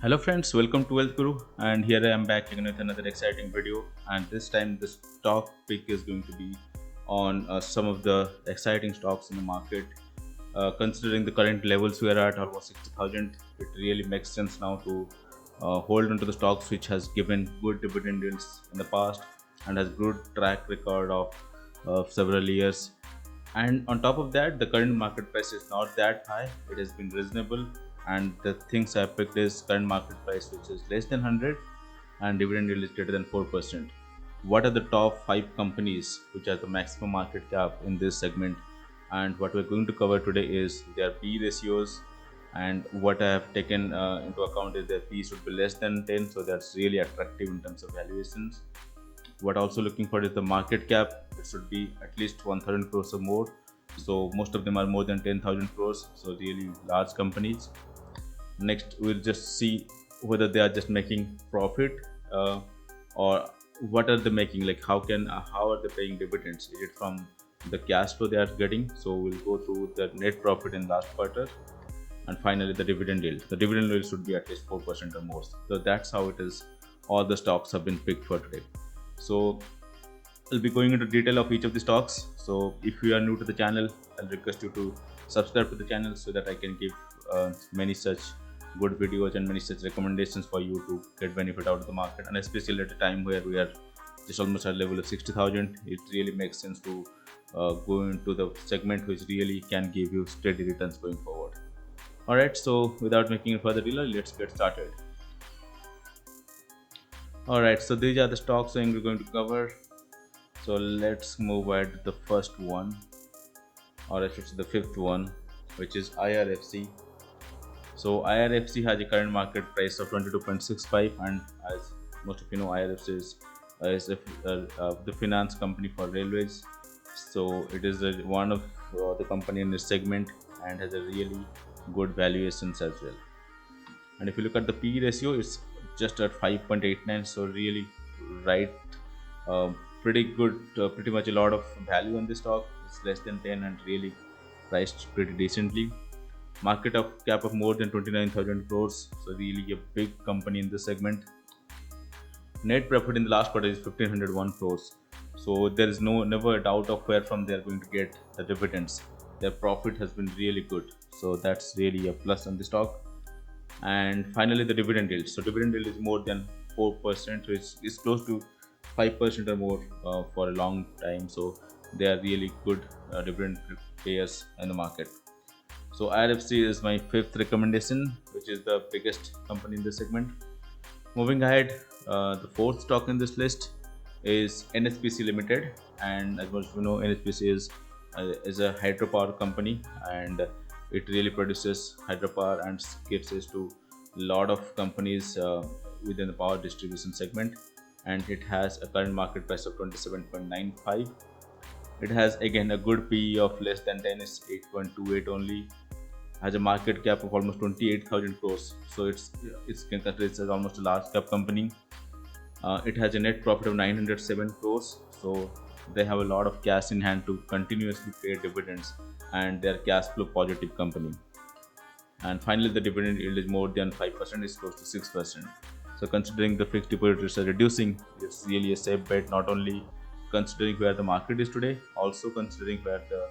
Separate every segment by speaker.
Speaker 1: Hello friends, welcome to Wealth Guru, and here I am back again with another exciting video. And this time the stock pick is going to be on some of the exciting stocks in the market. Considering the current levels we are at, almost 60,000, it really makes sense now to hold on to the stocks which has given good dividend yields in the past and has good track record of several years. And on top of that, the current market price is not that high, it has been reasonable, and the things I picked is current market price which is less than 100 and dividend yield is greater than 4%. What are the top 5 companies which are the maximum market cap in this segment? And what we're going to cover today is their P ratios, and what I have taken into account is their P should be less than 10, so that's really attractive in terms of valuations. What also looking for is the market cap. It should be at least 1000 crores or more, so most of them are more than 10,000 crores, so really large companies. Next, we'll just see whether they are just making profit, or what are they making, like how are they paying dividends. Is it from the cash flow they are getting? So we'll go through the net profit in last quarter, and finally the dividend yield. The dividend yield should be at least 4% or more. So that's how it is. All the stocks have been picked for today. So I'll be going into detail of each of the stocks. So if you are new to the channel, I'll request you to subscribe to the channel so that I can give many such good videos and many such recommendations for you to get benefit out of the market. And especially at a time where we are just almost at level of 60,000, it really makes sense to go into the segment which really can give you steady returns going forward. Alright, so without making a further delay, let's get started. Alright, so these are the stocks I'm going to cover. So let's move at the first one, or I should say the fifth one, which is IRFC. So IRFC has a current market price of 22.65, and as most of you know, IRFC is the finance company for railways. So it is one of the company in this segment and has a really good valuations as well. And if you look at the P ratio, it's just at 5.89, so really right, pretty good, pretty much a lot of value on this stock. It's less than 10 and really priced pretty decently. Market cap of more than 29,000 crores, so really a big company in this segment. Net profit in the last quarter is 1501 crores, so there is never a doubt of where from they are going to get the dividends. Their profit has been really good, so that's really a plus on the stock. And finally the dividend yield. So dividend yield is more than 4%, so it's close to 5% or more for a long time, so they are really good dividend payers in the market. So IRFC is my fifth recommendation, which is the biggest company in this segment. Moving ahead, the fourth stock in this list is NHPC Limited, and as much as you know, NHPC is a hydropower company, and it really produces hydropower and gives it to a lot of companies within the power distribution segment, and it has a current market price of 27.95. It has again a good PE of less than 10, is 8.28 only. Has a market cap of almost 28,000 crores, so it's considered as almost a large cap company. It has a net profit of 907 crores, so they have a lot of cash in hand to continuously pay dividends, and they're cash flow positive company. And finally the dividend yield is more than 5%, is close to 6%. So considering the fixed deposit rates are reducing, it's really a safe bet, not only considering where the market is today, also considering where the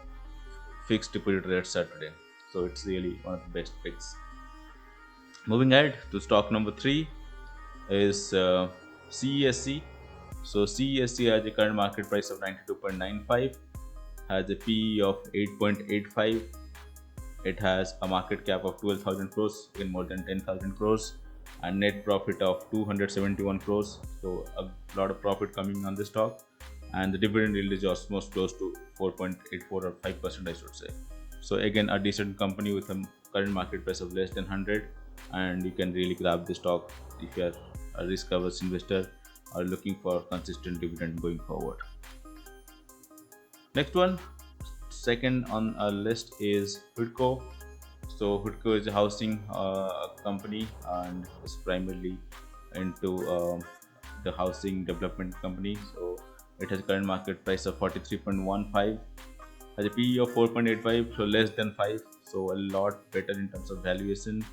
Speaker 1: fixed deposit rates are today. So it's really one of the best picks. Moving ahead to stock number 3 is CESC. So CESC has a current market price of 92.95, has a PE of 8.85. It has a market cap of 12,000 crores, in more than 10,000 crores, and net profit of 271 crores. So a lot of profit coming on this stock, and the dividend yield is almost close to 4.84 or 5%, I should say. So again, a decent company with a current market price of less than 100, and you can really grab the stock if you are a risk averse investor or looking for consistent dividend going forward. Next one, second on our list, is HUDCO. So HUDCO is a housing company and is primarily into the housing development company. So it has a current market price of 43.15, has a PE of 4.85, so less than 5, so a lot better in terms of valuation.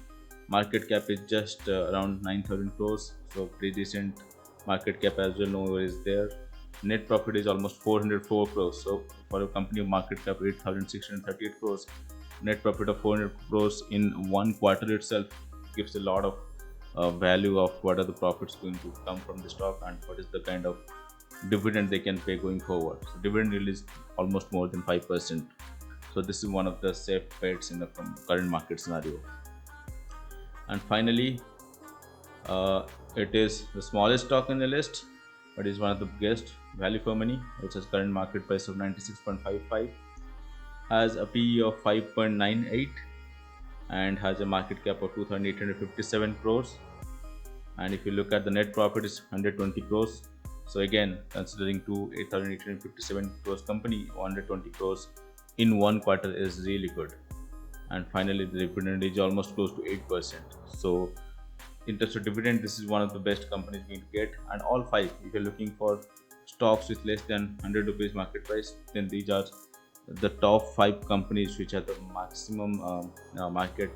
Speaker 1: Market cap is just around 9,000 crores, so pretty decent market cap as well. No is there. Net profit is almost 404 crores. So for a company of market cap 8,638 crores, net profit of 400 crores in one quarter itself gives a lot of value of what are the profits going to come from the stock and what is the kind of dividend they can pay going forward. So dividend yield is almost more than 5%. So this is one of the safe bets in the current market scenario. And finally, it is the smallest stock in the list, but is one of the biggest, value for money, which has current market price of 96.55, has a PE of 5.98, and has a market cap of 2,857 crores. And if you look at the net profit, is 120 crores. So again, considering 8,857 crores company, 120 crores in one quarter is really good. And finally, the dividend is almost close to 8%. So in terms of dividend, this is one of the best companies going to get. And all five, if you're looking for stocks with less than 100 rupees market price, then these are the top 5 companies which have the maximum market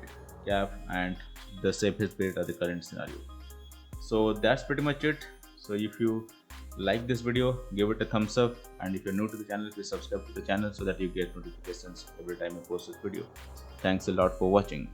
Speaker 1: cap and the safest bet at the current scenario. So that's pretty much it. So if you like this video, give it a thumbs up, and if you're new to the channel, please subscribe to the channel so that you get notifications every time I post this video. Thanks a lot for watching.